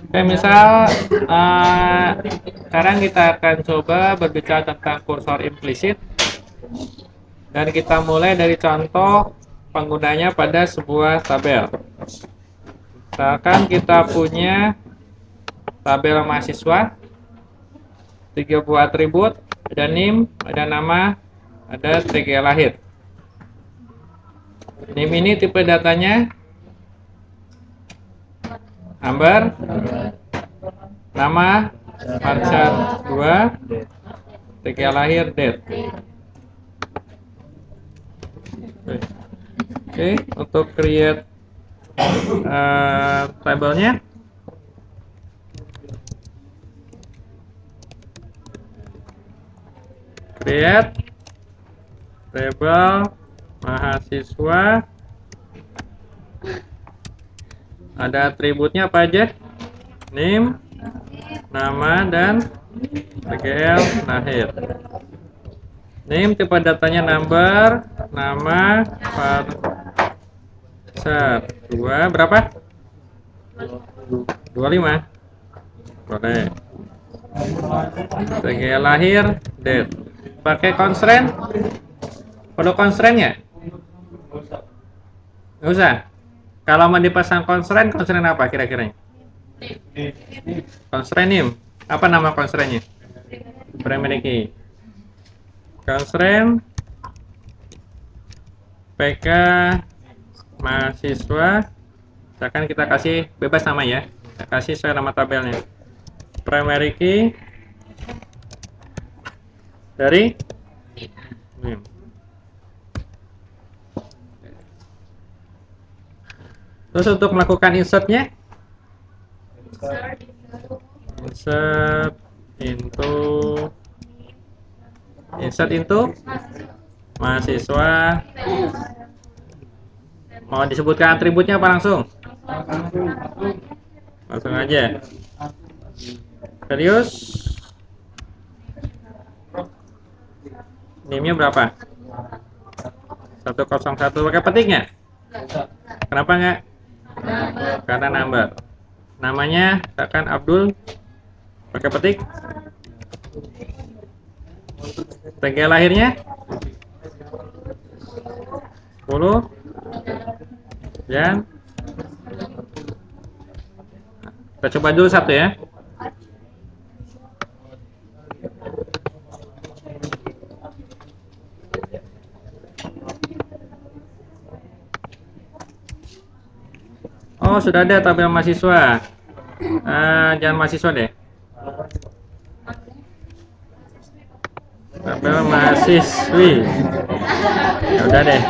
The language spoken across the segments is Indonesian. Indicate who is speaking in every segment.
Speaker 1: Oke, misal sekarang kita akan coba berbicara tentang kursor implisit dan kita mulai dari contoh penggunanya pada sebuah tabel. Misalkan kita punya tabel mahasiswa, 3 buah atribut, ada NIM, ada nama, ada tanggal lahir. NIM ini tipe datanya number, nama, varchar 2, tanggal lahir, date. Oke, untuk create tabelnya, create tabel mahasiswa, ada atributnya apa aja? NIM, nama, dan tanggal lahir. NIM tipe datanya number, nama, varchar 2 berapa? 25. Boleh. Tanggal lahir, date. Pakai constraint? Perlu constraint-nya? Nggak usah. Kalau mau dipasang constraint apa kira-kira? Constraint NIM. Apa nama constraint-nya? Primary key. Constraint PK mahasiswa. Misalkan kita kasih bebas nama ya. Kita kasih sesuai nama tabelnya. Primary key dari NIM. Terus untuk melakukan insertnya, insert into mahasiswa. Mau disebutkan atributnya apa langsung? Langsung aja. Serius? NIM-nya berapa? 101. Pakai petiknya? Kenapa enggak? Karena number. Namanya misalkan Abdul, pakai petik. Tanggal lahirnya 10 dan kita coba dulu satu ya. Oh, sudah ada tabel mahasiswa. Jangan mahasiswa deh. Tabel mahasiswi. Ya udah deh.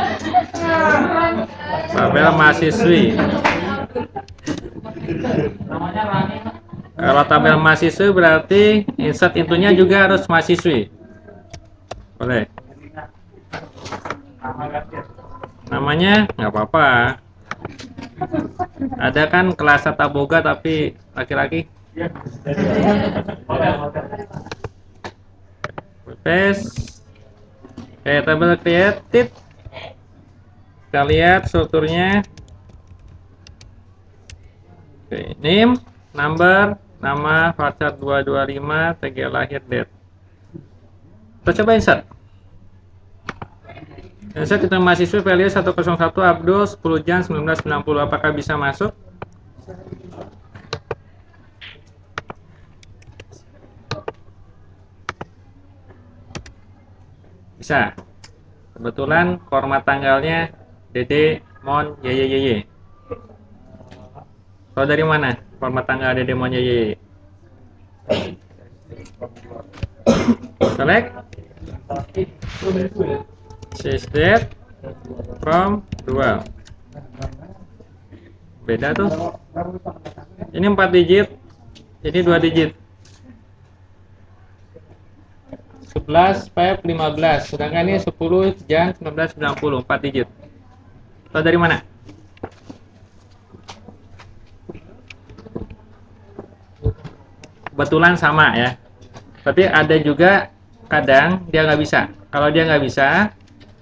Speaker 1: Tabel mahasiswi. Kalau tabel mahasiswi berarti insert intunya juga harus mahasiswi. Boleh. Namanya nggak apa-apa. Ada kan kelas tata boga tapi laki-laki. Paste. Oke, tabel created. Kita lihat strukturnya. Oke, name, number, nama, varchar 225, tanggal lahir, date. Kita coba insert. Insert kita mahasiswa value 101 Abdul 10 Jan 1990. Apakah bisa masuk? Bisa. Kebetulan format tanggalnya Dede Mon YYYY. Tahu dari mana format tanggal Dede Mon YYYY? Select sys date from dual. Beda tuh. Ini 4 digit, ini 2 digit. 11 Feb 15, sedangkan ini 10 Jan 1990, 4 digit. Tahu dari mana? Kebetulan sama ya. Tapi ada juga kadang dia nggak bisa. Kalau dia nggak bisa,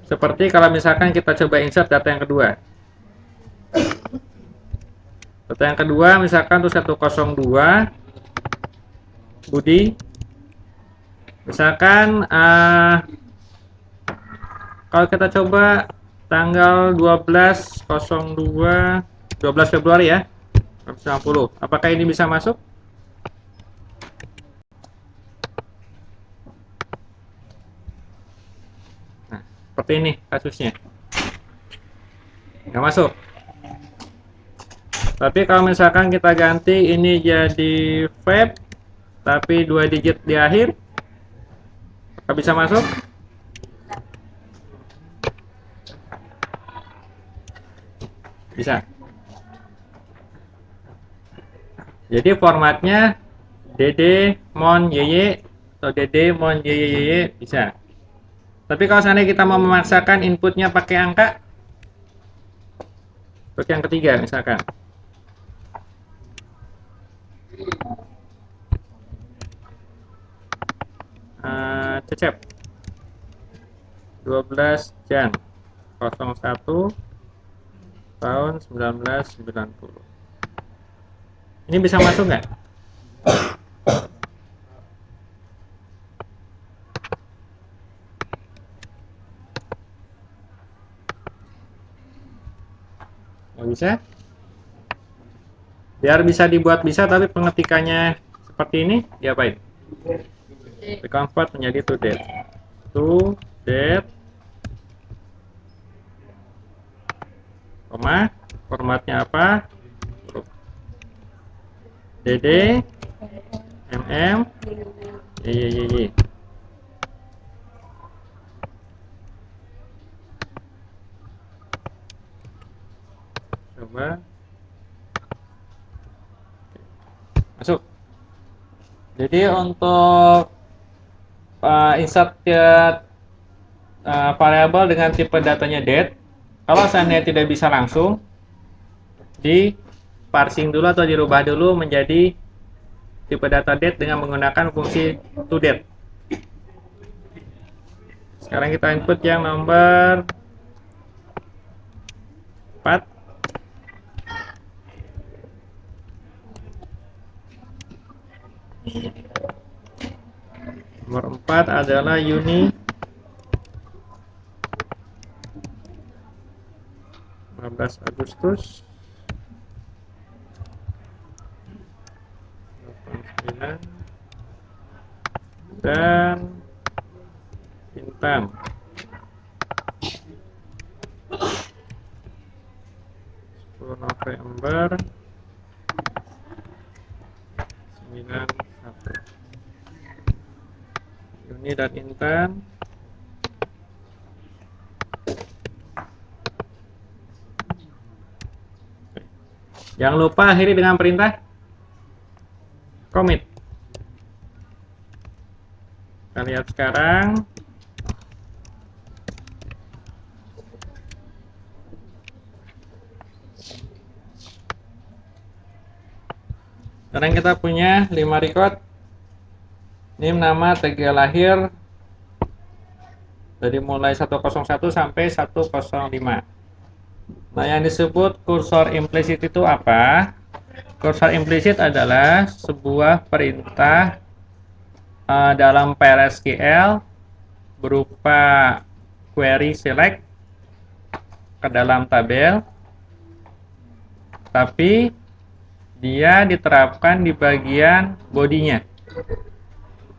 Speaker 1: seperti kalau misalkan kita coba insert data yang kedua. Data yang kedua misalkan tuh 102 Budi. Misalkan kalau kita coba tanggal 12 Februari ya, 1990. Apakah ini bisa masuk? Nah, seperti ini kasusnya. Nggak masuk. Tapi kalau misalkan kita ganti ini jadi Feb, tapi 2 digit di akhir, apakah bisa masuk? Bisa. Jadi formatnya DD Mon YY atau DD Mon YY bisa. Tapi kalau seandainya kita mau memaksakan inputnya pakai angka, untuk yang ketiga misalkan. Cecep 12 Jan 01 tahun 1990. Ini bisa masuk nggak? Nggak bisa? Biar bisa dibuat bisa, tapi pengetikannya seperti ini, diapain? Convert menjadi to date. To date, koma, formatnya apa? DD, MM, YYY. Coba. Masuk. Jadi untuk insert variabel dengan tipe datanya date, kalau seandainya tidak bisa langsung, di parsing dulu atau dirubah dulu menjadi tipe data date dengan menggunakan fungsi toDate. Sekarang kita input yang nomor 4. Nomor 4 adalah Juni 15 Agustus 89 dan Intan 10 November 91. Yuni dan Intan jangan lupa akhiri dengan perintah commit. Kita lihat sekarang. Sekarang kita punya 5 record. Name, nama, tanggal lahir dari mulai 101 sampai 105. Nah, yang disebut kursor implisit itu apa? Kursor implisit adalah sebuah perintah dalam PLSQL berupa query select ke dalam tabel, tapi dia diterapkan di bagian bodinya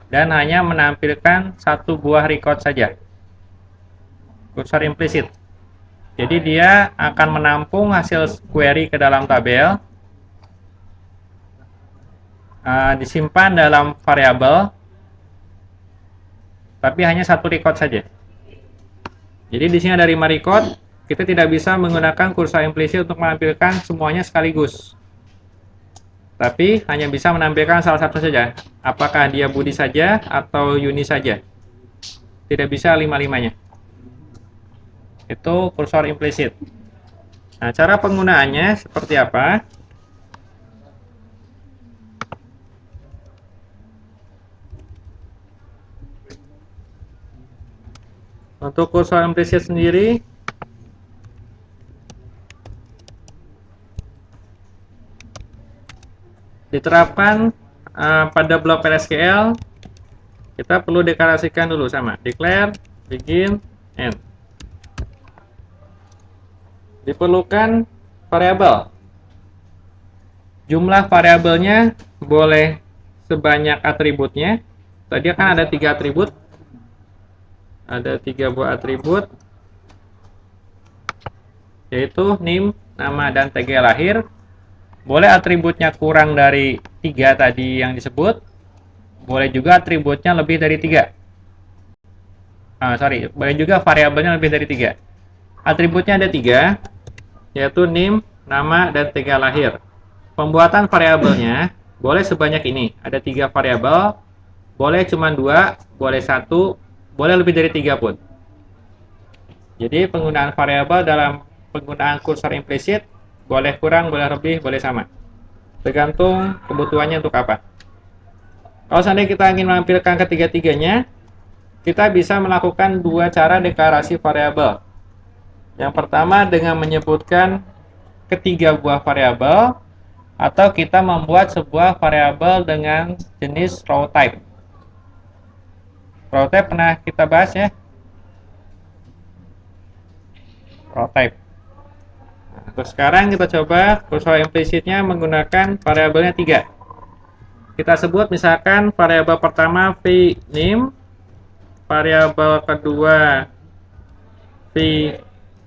Speaker 1: dan hanya menampilkan satu buah record saja. Kursor implisit. Jadi dia akan menampung hasil query ke dalam tabel, disimpan dalam variabel, tapi hanya satu record saja. Jadi di sini ada 5 record, kita tidak bisa menggunakan kursor implisit untuk menampilkan semuanya sekaligus. Tapi hanya bisa menampilkan salah satu saja. Apakah dia Budi saja atau Yuni saja? Tidak bisa 5-5-nya. Itu kursor implisit. Nah, cara penggunaannya seperti apa? Untuk kursor implisit sendiri, diterapkan pada blok PLSQL, kita perlu deklarasikan dulu sama declare begin end. Diperlukan variabel. Jumlah variabelnya boleh sebanyak atributnya. Tadi kan ada 3 atribut. Ada 3 buah atribut, yaitu name, nama, dan tanggal lahir. Boleh atributnya kurang dari 3 tadi yang disebut. Boleh juga atributnya lebih dari 3. Boleh juga variabelnya lebih dari 3. Atributnya ada 3, yaitu name, nama, dan tanggal lahir. Pembuatan variabelnya boleh sebanyak ini. Ada 3 variabel, boleh cuma 2, boleh 1, boleh lebih dari 3 pun. Jadi penggunaan variabel dalam penggunaan kursor implisit boleh kurang, boleh lebih, boleh sama. Tergantung kebutuhannya untuk apa. Kalau seandainya kita ingin menampilkan ketiga-tiganya, kita bisa melakukan 2 cara deklarasi variabel. Yang pertama dengan menyebutkan ketiga buah variabel, atau kita membuat sebuah variabel dengan jenis row type. Row type pernah kita bahas ya. Row type. Nah, terus sekarang kita coba kursor implisitnya menggunakan variabelnya 3. Kita sebut misalkan variabel pertama v name, variabel kedua v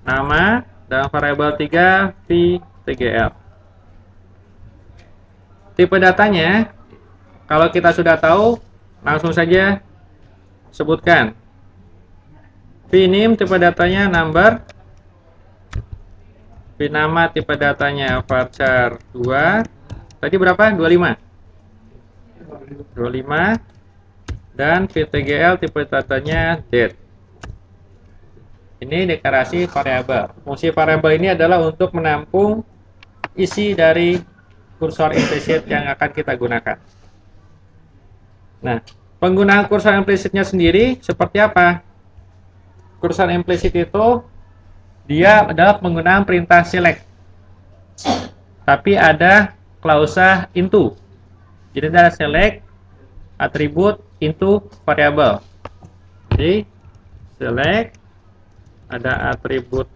Speaker 1: nama, dan variabel 3 v tgl. Tipe datanya, kalau kita sudah tahu, langsung saja sebutkan. Vname tipe datanya number, vnama tipe datanya varchar 2. Tadi berapa? 25. 25. Dan vtgl tipe datanya date. Ini deklarasi variabel. Fungsi variabel ini adalah untuk menampung isi dari kursor implisit yang akan kita gunakan. Nah, penggunaan kursor implisitnya sendiri seperti apa? Kursor implisit itu dia adalah penggunaan perintah select, tapi ada klausa into. Jadi ada select atribut into variabel. Jadi select ada atributnya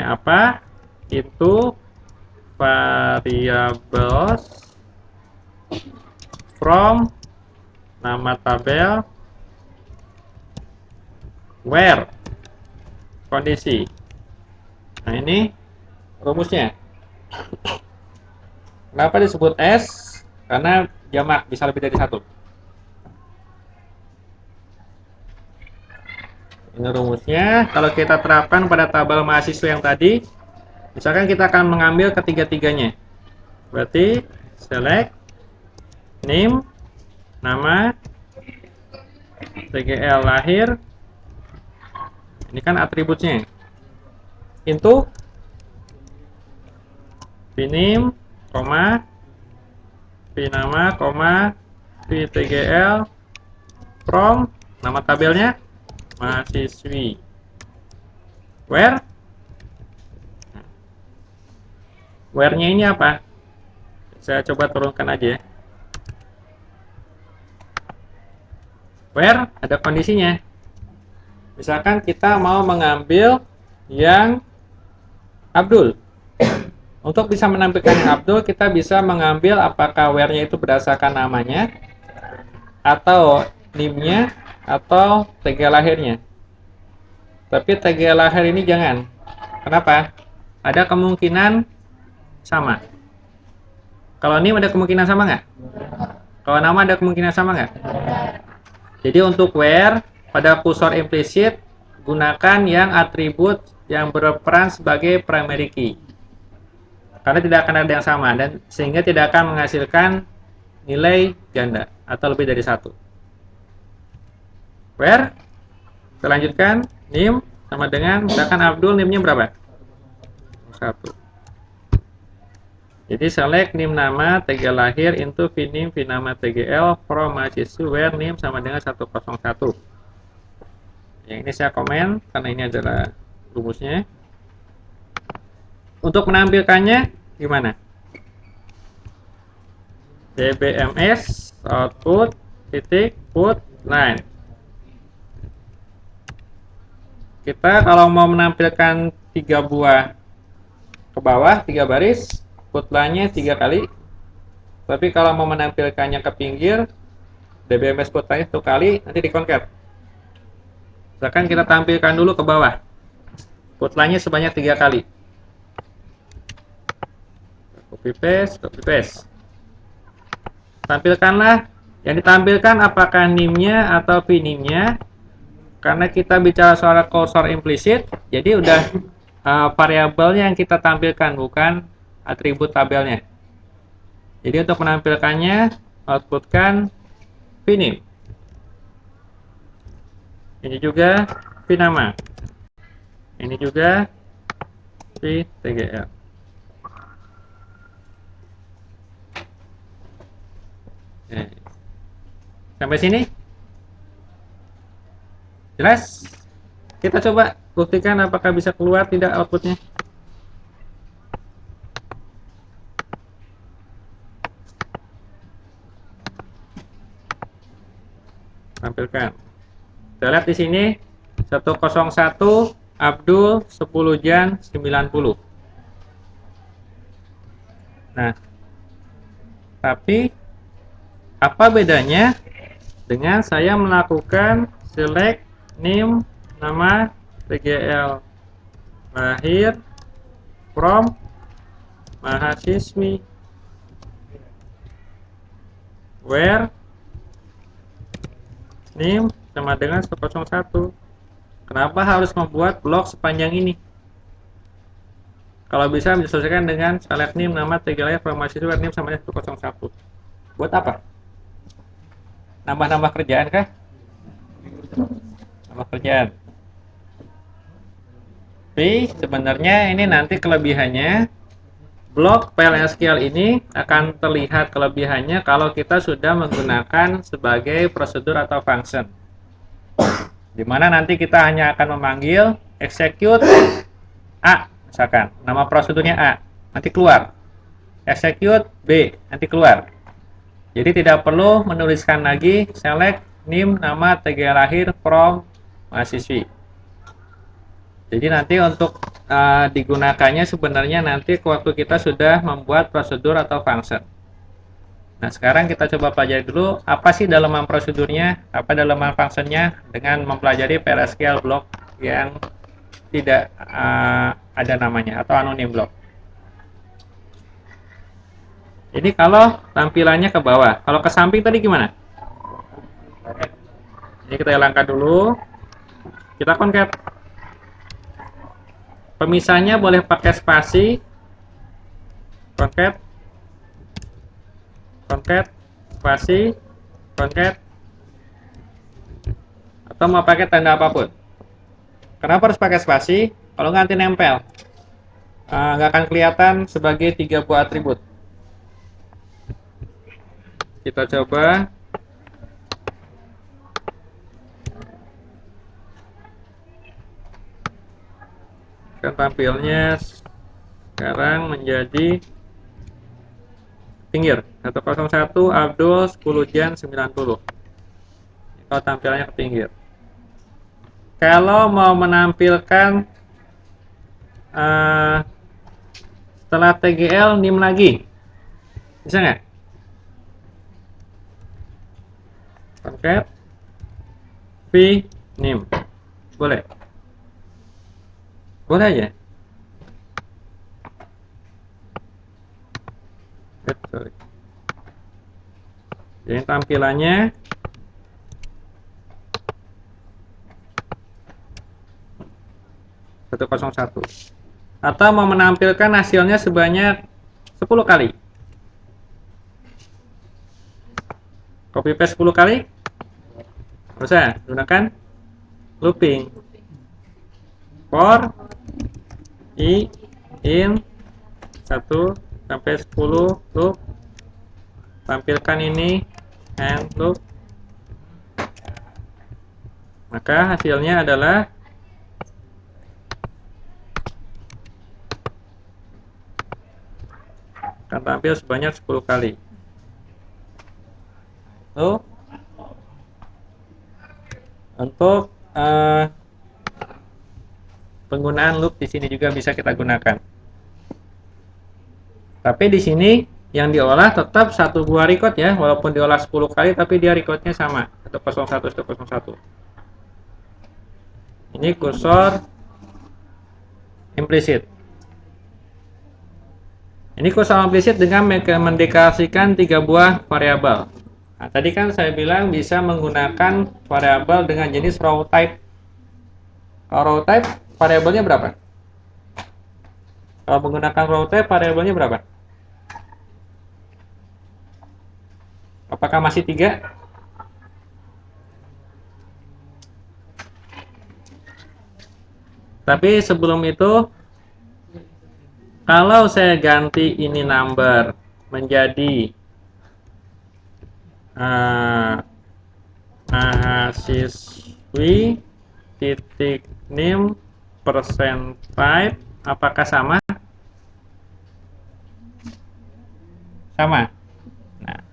Speaker 1: apa? Itu variables from nama tabel where kondisi. Nah, ini rumusnya. Kenapa disebut S? Karena jamak, bisa lebih dari 1. Ini rumusnya. Kalau kita terapkan pada tabel mahasiswa yang tadi, misalkan kita akan mengambil ketiga-tiganya. Berarti select name, nama, tgl lahir. Ini kan atributnya. Into vname, vnama, vtgl from nama tabelnya mahasiswi. Where? Where-nya ini apa? Saya coba turunkan aja. Where ada kondisinya. Misalkan kita mau mengambil yang Abdul. Untuk bisa menampilkan yang Abdul, kita bisa mengambil apakah where-nya itu berdasarkan namanya, atau NIM-nya, atau tanggal lahirnya. Tapi tanggal lahir ini jangan. Kenapa? Ada kemungkinan sama. Kalau NIM ada kemungkinan sama nggak? Kalau nama ada kemungkinan sama nggak? Jadi untuk where, pada kursor implisit, gunakan yang atribut yang berperan sebagai primary key. Karena tidak akan ada yang sama, dan sehingga tidak akan menghasilkan nilai ganda atau lebih dari 1. Where? Kita lanjutkan. Name sama dengan, misalkan Abdul, name-nya berapa? 1. Jadi select name nama, tanggal lahir, into vname, vnama, tgl, from mahasiswa, where name sama dengan 101. Yang ini saya komen, karena ini adalah rumusnya. Untuk menampilkannya, gimana? dbms output titik put line. Kita kalau mau menampilkan 3 buah ke bawah, 3 baris, put line-nya 3 kali. Tapi kalau mau menampilkannya ke pinggir, dbms put line 1 kali, nanti di concat. Misalkan kita tampilkan dulu ke bawah, put line-nya sebanyak 3 kali. Copy paste. Tampilkanlah, yang ditampilkan apakah NIM-nya atau VNIM-nya. Karena kita bicara soal cursor implisit, jadi udah variabelnya yang kita tampilkan, bukan atribut tabelnya. Jadi untuk menampilkannya, outputkan VNIM. Ini juga VNAMA. Ini juga VTGL. Sampai sini? Jelas? Kita coba buktikan apakah bisa keluar tidak outputnya. Tampilkan. Kita lihat di sini 101 Abdul 10 Jan 90. Nah, tapi apa bedanya dengan saya melakukan select NIM nama TGL lahir from mahasiswi where NIM sama dengan 101. Kenapa harus membuat blok sepanjang ini? Kalau bisa diselesaikan dengan select NIM nama TGL lahir from mahasiswi where NIM sama dengan 101. Buat apa? Nambah-nambah kerjaan kah? Nambah kerjaan. Tapi sebenarnya ini nanti kelebihannya, blok PLSQL ini akan terlihat kelebihannya kalau kita sudah menggunakan sebagai prosedur atau function. Dimana nanti kita hanya akan memanggil execute A, misalkan nama prosedurnya A, nanti keluar. Execute B, nanti keluar. Jadi tidak perlu menuliskan lagi select NIM nama TGL lahir from mahasiswi. Jadi nanti untuk digunakannya sebenarnya nanti waktu kita sudah membuat prosedur atau function. Nah, sekarang kita coba pelajari dulu apa sih dalaman prosedurnya, apa dalaman functionnya dengan mempelajari PLSQL block yang tidak ada namanya atau anonim block. Ini kalau tampilannya ke bawah, kalau ke samping tadi gimana? Ini kita hilangkan dulu, kita concat. Pemisahnya boleh pakai spasi, concat, spasi, concat, atau mau pakai tanda apapun. Kenapa harus pakai spasi? Kalau nggak nanti nempel, nggak akan kelihatan sebagai 3 buah atribut. Kita coba. Tampilnya sekarang menjadi pinggir 101 Abdul 10 Jan 90. Kalau tampilannya ke pinggir. Kalau mau menampilkan setelah TGL NIM lagi, bisa nggak? Concat v NIM, boleh. Boleh aja. Sorry. Jadi tampilannya (101). Atau mau menampilkan hasilnya sebanyak 10 kali. Copy paste 10 kali? Bisa, gunakan looping. For I in 1 sampai 10 loop, tampilkan ini and loop, maka hasilnya adalah akan tampil sebanyak 10 kali. Tuh, untuk penggunaan loop di sini juga bisa kita gunakan. Tapi di sini yang diolah tetap satu buah record ya, walaupun diolah 10 kali tapi dia recordnya sama, 101 101. Ini kursor implisit. Ini kursor implisit dengan mendeklarasikan 3 buah variabel. Nah, tadi kan saya bilang bisa menggunakan variabel dengan jenis row type. Kalau row type variabelnya berapa? Kalau menggunakan row type variabelnya berapa? Apakah masih 3? Tapi sebelum itu, kalau saya ganti ini number menjadi mahasiswi titik name percent type, apakah sama? Sama. Nah,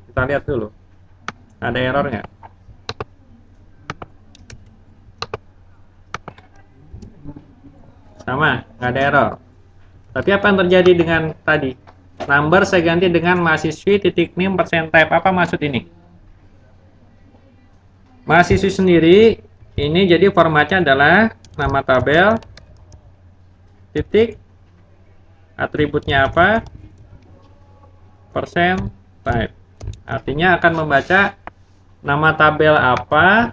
Speaker 1: kita lihat dulu. Ada error nggak? Sama, nggak ada error. Tapi apa yang terjadi dengan tadi? Number saya ganti dengan mahasiswi titik name percent type. Apa maksud ini? Mahasiswi sendiri ini jadi formatnya adalah nama tabel titik atributnya apa? Percent type. Artinya akan membaca nama tabel apa,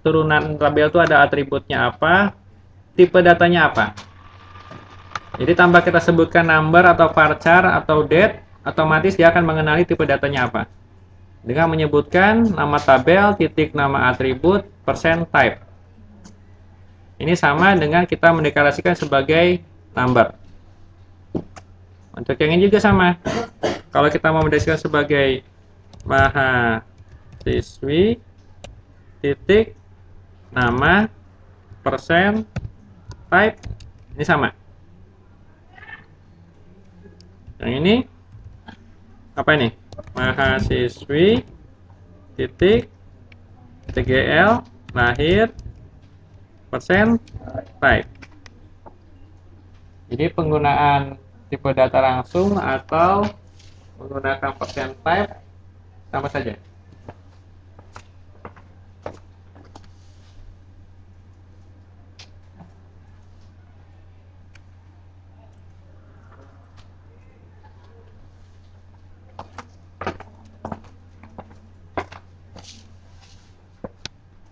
Speaker 1: turunan tabel itu ada atributnya apa, tipe datanya apa. Jadi tanpa kita sebutkan number atau varchar atau date, otomatis dia akan mengenali tipe datanya apa. Dengan menyebutkan nama tabel, titik nama atribut, percent type. Ini sama dengan kita mendeklarasikan sebagai number. Untuk yang ini juga sama. Kalau kita mau mendeklarasikan sebagai mahasiswi, titik nama, percent type, ini sama. Yang ini apa ini? Mahasiswi titik tgl lahir percent type. Jadi penggunaan tipe data langsung atau menggunakan percent type sama saja.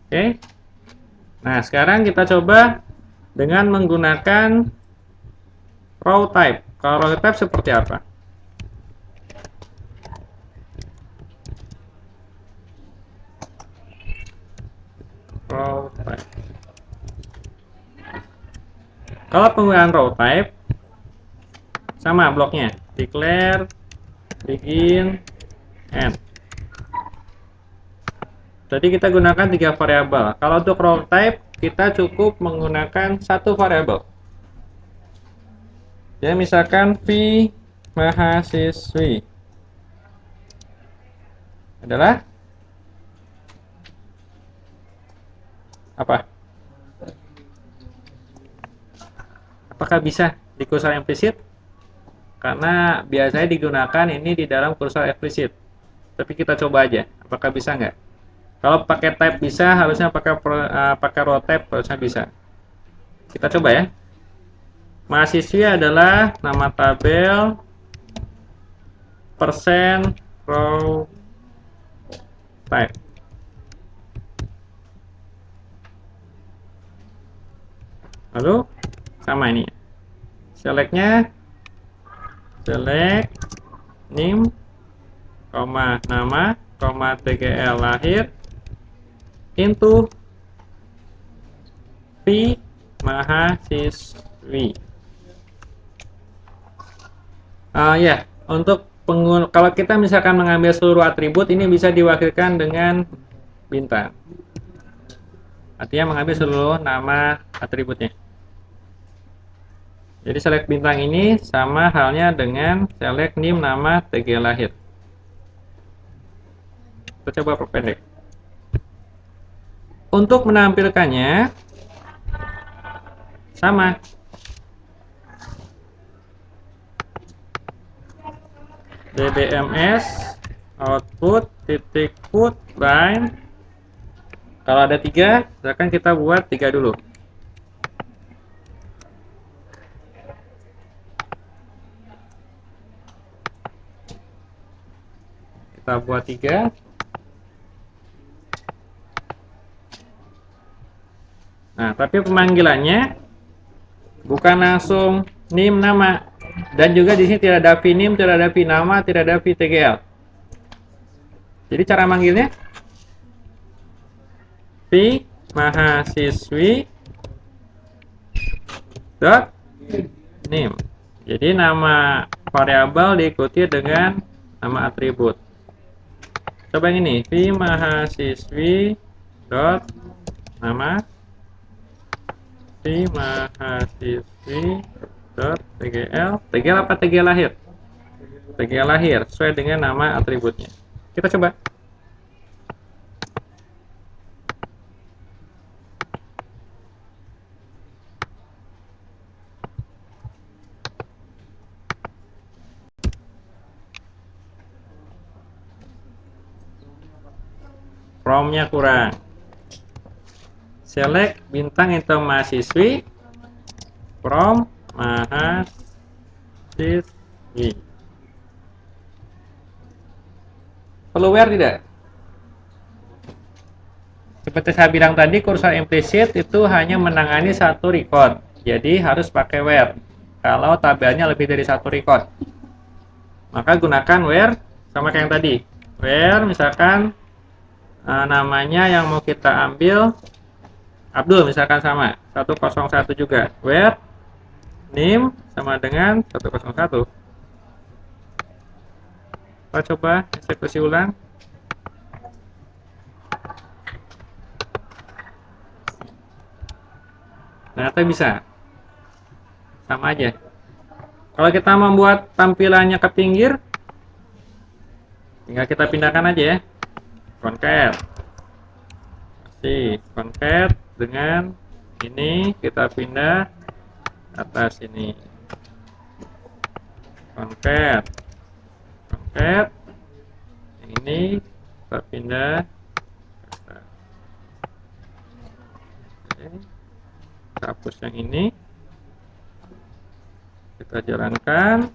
Speaker 1: Oke. Nah, sekarang kita coba dengan menggunakan row type. Kalau row type seperti apa? Row type. Kalau penggunaan row type sama bloknya, declare, begin, end. Jadi kita gunakan 3 variabel. Kalau untuk row type kita cukup menggunakan 1 variabel. Ya, misalkan v mahasiswi adalah apa? Apakah bisa di kursor implisit? Karena biasanya digunakan ini di dalam kursor eksplisit. Tapi kita coba aja, apakah bisa nggak? Kalau pakai type bisa, harusnya pakai row type harusnya bisa. Kita coba ya. Mahasiswi adalah nama tabel percent row type. Lalu sama ini. Selectnya select name, nama, tgl lahir into v mahasiswi. Ya, untuk kalau kita misalkan mengambil seluruh atribut, ini bisa diwakilkan dengan bintang. Artinya mengambil seluruh nama atributnya. Jadi select bintang ini sama halnya dengan select name, nama, tgl lahir. Kita coba perpendek. Untuk menampilkannya sama. DBMS output titik put line. Kalau ada 3, silakan kita buat 3 dulu. Kita buat 3. Nah, tapi pemanggilannya bukan langsung nim nama. Dan juga di sini tidak ada vnim, tidak ada vnama, tidak ada vtgl. Jadi cara manggilnya v mahasiswi dot name. Jadi nama variabel diikuti dengan nama atribut. Coba yang ini, v mahasiswi dot nama, v mahasiswi dot tgl. Tgl apa tgl lahir? Tgl lahir sesuai dengan nama atributnya. Kita coba. From-nya kurang. Select bintang itu mahasiswi from mahasiswi. Perlu where tidak? Seperti saya bilang tadi, kursor implisit itu hanya menangani satu record. Jadi harus pakai where. Kalau tabelnya lebih dari satu record, maka gunakan where sama kayak yang tadi. Where misalkan namanya yang mau kita ambil Abdul misalkan sama 101 juga. Where name sama dengan 101. Kita coba eksekusi ulang. Ternyata bisa. Sama aja. Kalau kita membuat tampilannya ke pinggir, tinggal kita pindahkan aja ya. Concat. Concat dengan ini kita pindah atas ini. Concat. Concat. Yang ini kita pindah. Oke. Kita hapus yang ini. Kita jalankan.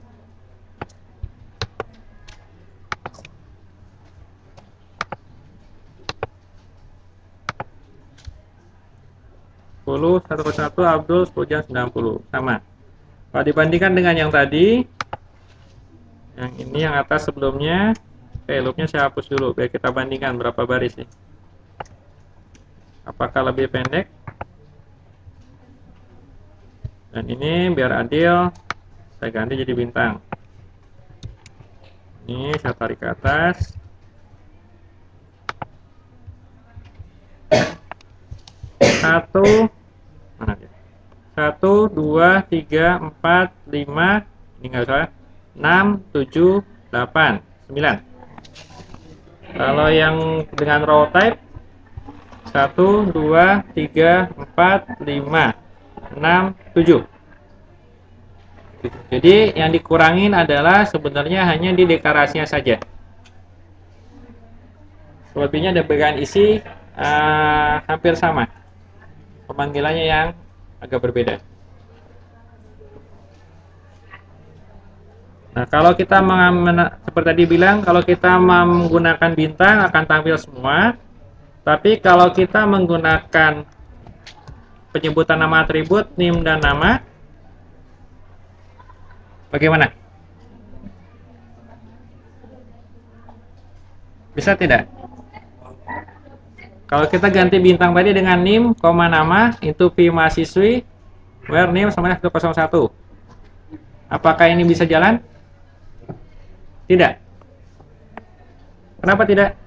Speaker 1: satu Abdul 10 jam 90 sama. Kalau dibandingkan dengan yang tadi, yang ini yang atas sebelumnya, loopnya saya hapus dulu biar kita bandingkan berapa baris sih. Apakah lebih pendek? Dan ini biar adil, saya ganti jadi bintang. Ini saya tarik ke atas. Mana dia? 1, 2, 3, 4, 5. Ini nggak usah. 6, 7, 8, 9. Kalau yang dengan row type 1, 2, 3, 4, 5, 6, 7. Jadi yang dikurangin adalah sebenarnya hanya di deklarasinya saja. Selebihnya ada bagian isi hampir sama. Pemanggilannya yang agak berbeda. Nah, kalau kita seperti tadi bilang, kalau kita menggunakan bintang akan tampil semua. Tapi kalau kita menggunakan penyebutan nama atribut, name dan nama, bagaimana? Bisa tidak? Kalau kita ganti bintang tadi dengan name, nama, itu v mahasiswi, where name sama 101. Apakah ini bisa jalan? Tidak. Kenapa tidak?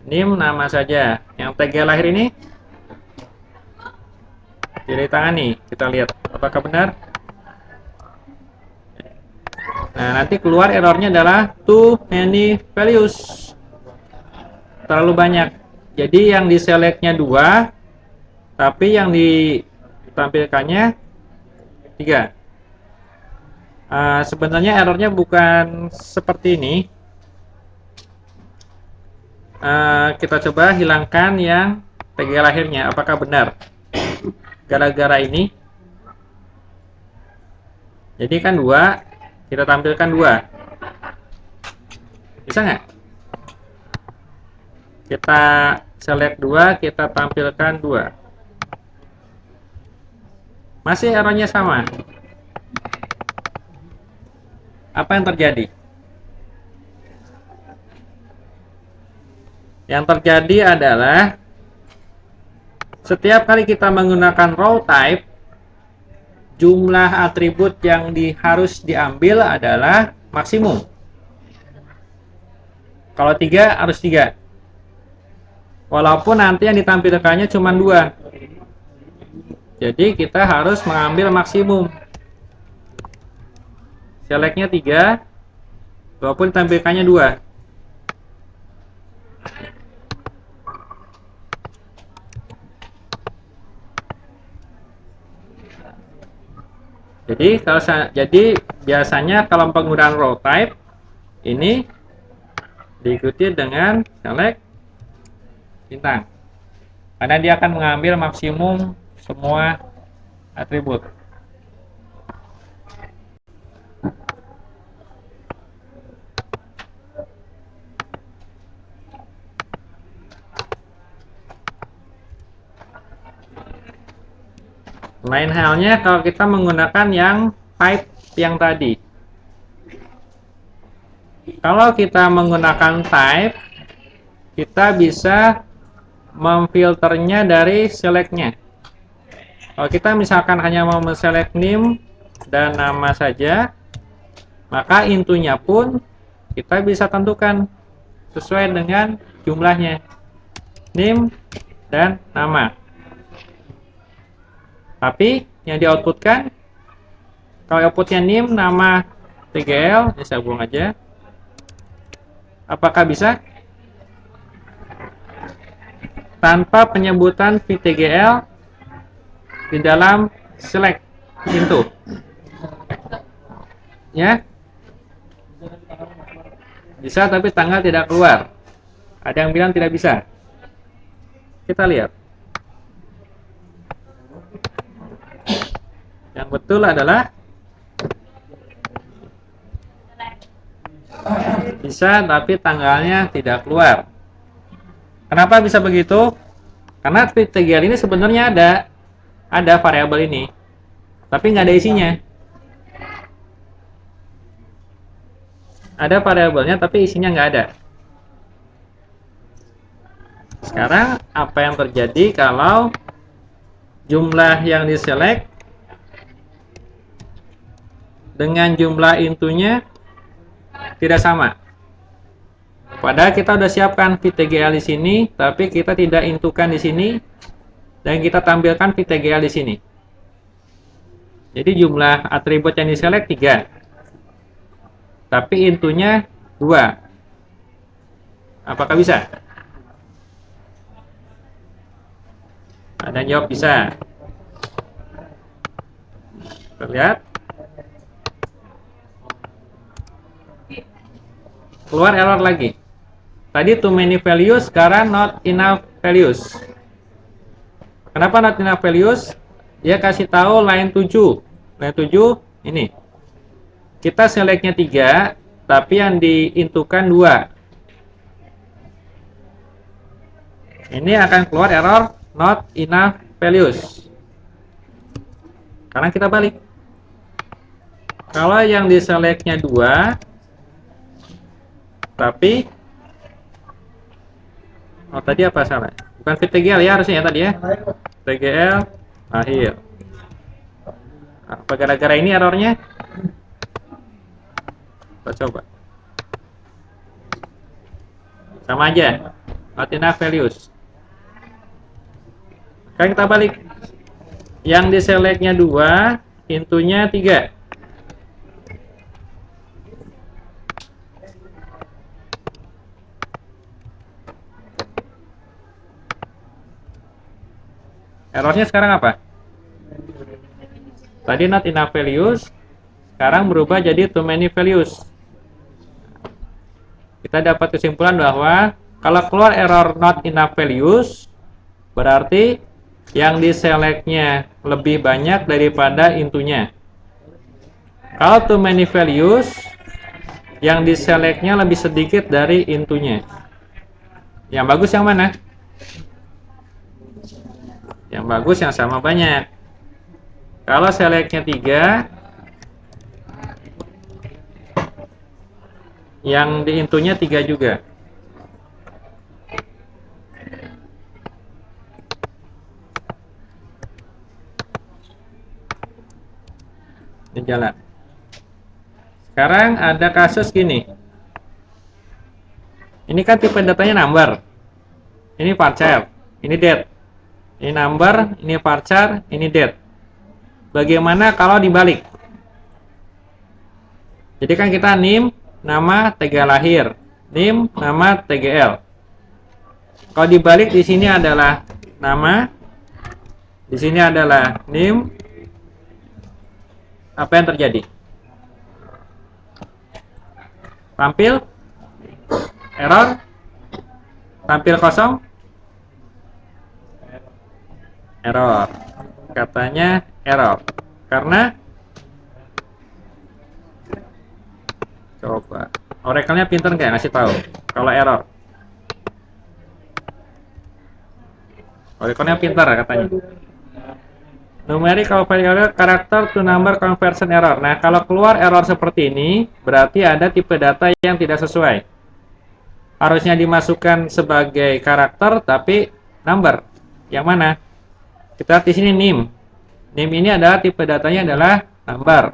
Speaker 1: Name nama saja. Yang tag lahir ini tidak ditangani. Kita lihat apakah benar. Nah, Nah, nanti keluar errornya adalah too many values. Terlalu banyak. Jadi yang di selectnya 2, tapi yang ditampilkannya 3. Sebenarnya errornya bukan seperti ini. Kita coba hilangkan yang TGL akhirnya. Apakah benar? Gara-gara ini. Jadi kan 2, kita tampilkan 2. Bisa nggak? Kita select 2, kita tampilkan 2. Masih errornya sama. Apa yang terjadi? Yang terjadi adalah setiap kali kita menggunakan row type, jumlah atribut yang harus diambil adalah maksimum. Kalau 3 harus 3. Walaupun nanti yang ditampilkannya cuma 2. Jadi kita harus mengambil maksimum. Selectnya 3, walaupun ditampilkannya 2. Jadi biasanya kalau penggunaan row type ini diikuti dengan select bintang, karena dia akan mengambil maksimum semua atribut. Lain halnya kalau kita menggunakan yang type yang tadi. Kalau kita menggunakan type, kita bisa memfilternya dari selectnya. Kalau kita misalkan hanya mau select name dan nama saja, maka intunya pun kita bisa tentukan sesuai dengan jumlahnya, name dan nama. Tapi yang di outputkan, kalau outputnya name, nama, TGL, ini saya buang aja. Apakah bisa? Tanpa penyebutan VTGL di dalam select into. Ya? Bisa, tapi tanggal tidak keluar. Ada yang bilang tidak bisa. Kita lihat. Yang betul adalah bisa, tapi tanggalnya tidak keluar. Kenapa bisa begitu? Karena VTGL ini sebenarnya ada variabel ini, tapi nggak ada isinya. Ada variabelnya, tapi isinya nggak ada. Sekarang apa yang terjadi kalau jumlah yang diselect dengan jumlah intunya tidak sama? Padahal kita sudah siapkan VTGL di sini, tapi kita tidak intukan di sini, dan kita tampilkan VTGL di sini. Jadi jumlah atribut yang diselect 3, tapi intunya 2. Apakah bisa? Ada yang jawab bisa. Kita lihat. Keluar error lagi. Tadi too many values, sekarang not enough values. Kenapa not enough values? Dia kasih tahu line 7. Line 7 ini. Kita selectnya 3, tapi yang diintukan 2. Ini akan keluar error not enough values. Karena kita balik. Kalau yang diselectnya 2, tapi tadi apa salah? Bukan VTGL ya harusnya ya tadi ya. VTGL akhir. Apa gara-gara ini errornya? Kita coba. Sama aja. Not enough values. Sekarang kita balik. Yang diselectnya 2, intunya 3. Errornya sekarang apa? Tadi not enough values, sekarang berubah jadi too many values. Kita dapat kesimpulan bahwa kalau keluar error not enough values, berarti yang diselectnya lebih banyak daripada intunya. Kalau too many values, yang diselectnya lebih sedikit dari intunya. Yang bagus yang mana? Yang bagus yang sama banyak. Kalau selectnya 3, yang di intunya 3 juga. Ini jalan. Sekarang ada kasus gini. Ini kan tipe datanya number. Ini varchar, ini date. Ini number, ini varchar, ini date. Bagaimana kalau dibalik? Jadi kan kita name, nama, tanggal lahir. Name, nama, TGL. Kalau dibalik di sini adalah nama, di sini adalah name. Apa yang terjadi? Tampil error, tampil kosong, error. Katanya error karena coba Oracle-nya pinter nggak ngasih tahu kalau error. Oracle-nya pintar katanya. Numerical value character to number conversion error. Nah, kalau keluar error seperti ini, berarti ada tipe data yang tidak sesuai. Harusnya dimasukkan sebagai karakter, tapi number. Yang mana? Kita lihat di sini name. Name ini adalah tipe datanya adalah number.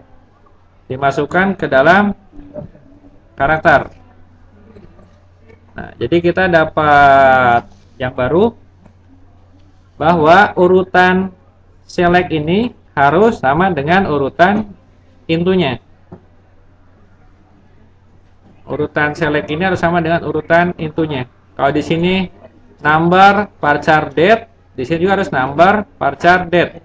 Speaker 1: Dimasukkan ke dalam karakter. Nah, jadi kita dapat yang baru bahwa urutan select ini harus sama dengan urutan intunya. Urutan select ini harus sama dengan urutan intunya. Kalau di sini number varchar date, di sini juga harus number varchar date.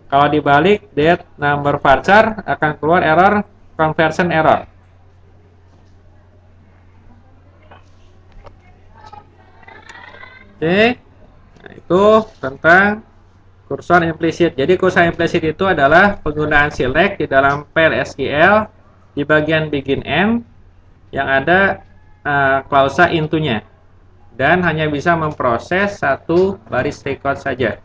Speaker 1: Kalau dibalik date number varchar akan keluar error conversion error. Oke, nah itu tentang kursor implisit. Jadi kursor implisit itu adalah penggunaan select di dalam file SQL di bagian begin end yang ada klausa intunya dan hanya bisa memproses satu baris record saja.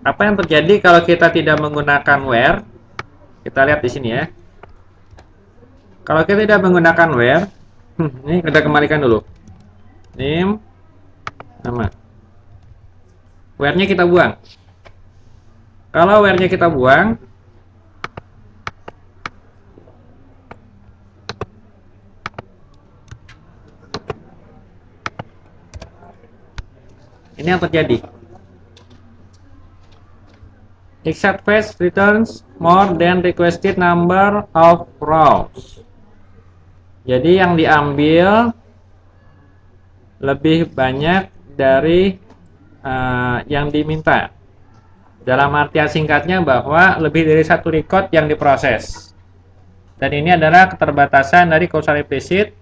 Speaker 1: Apa yang terjadi kalau kita tidak menggunakan where? Kita lihat di sini ya. Kalau kita tidak menggunakan where, ini kita kembalikan dulu. Name, nama. Where-nya kita buang. Kalau where-nya kita buang, ini yang terjadi. Exact fetch returns more than requested number of rows. Jadi yang diambil lebih banyak dari yang diminta. Dalam artian singkatnya bahwa lebih dari satu record yang diproses. Dan ini adalah keterbatasan dari causal implicit.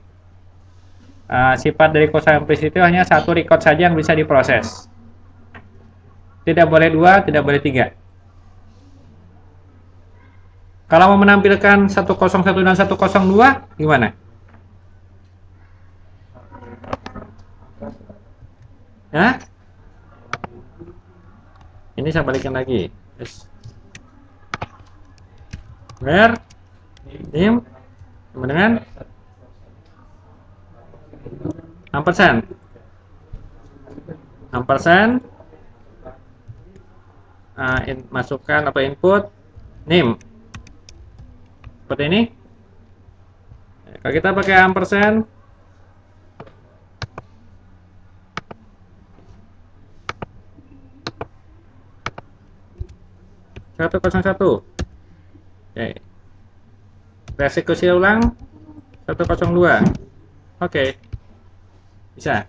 Speaker 1: Sifat dari causal implicit itu hanya satu record saja yang bisa diproses. Tidak boleh 2, tidak boleh 3. Kalau mau menampilkan 101 dan 102, gimana? Ya? Ini saya balikin lagi. Yes. Where name sama dengan ampersand. Ampersand masukkan apa input name. Seperti ini. Kalau kita pakai ampersand 101. Oke. Eksekusi ulang 102. Oke. Bisa.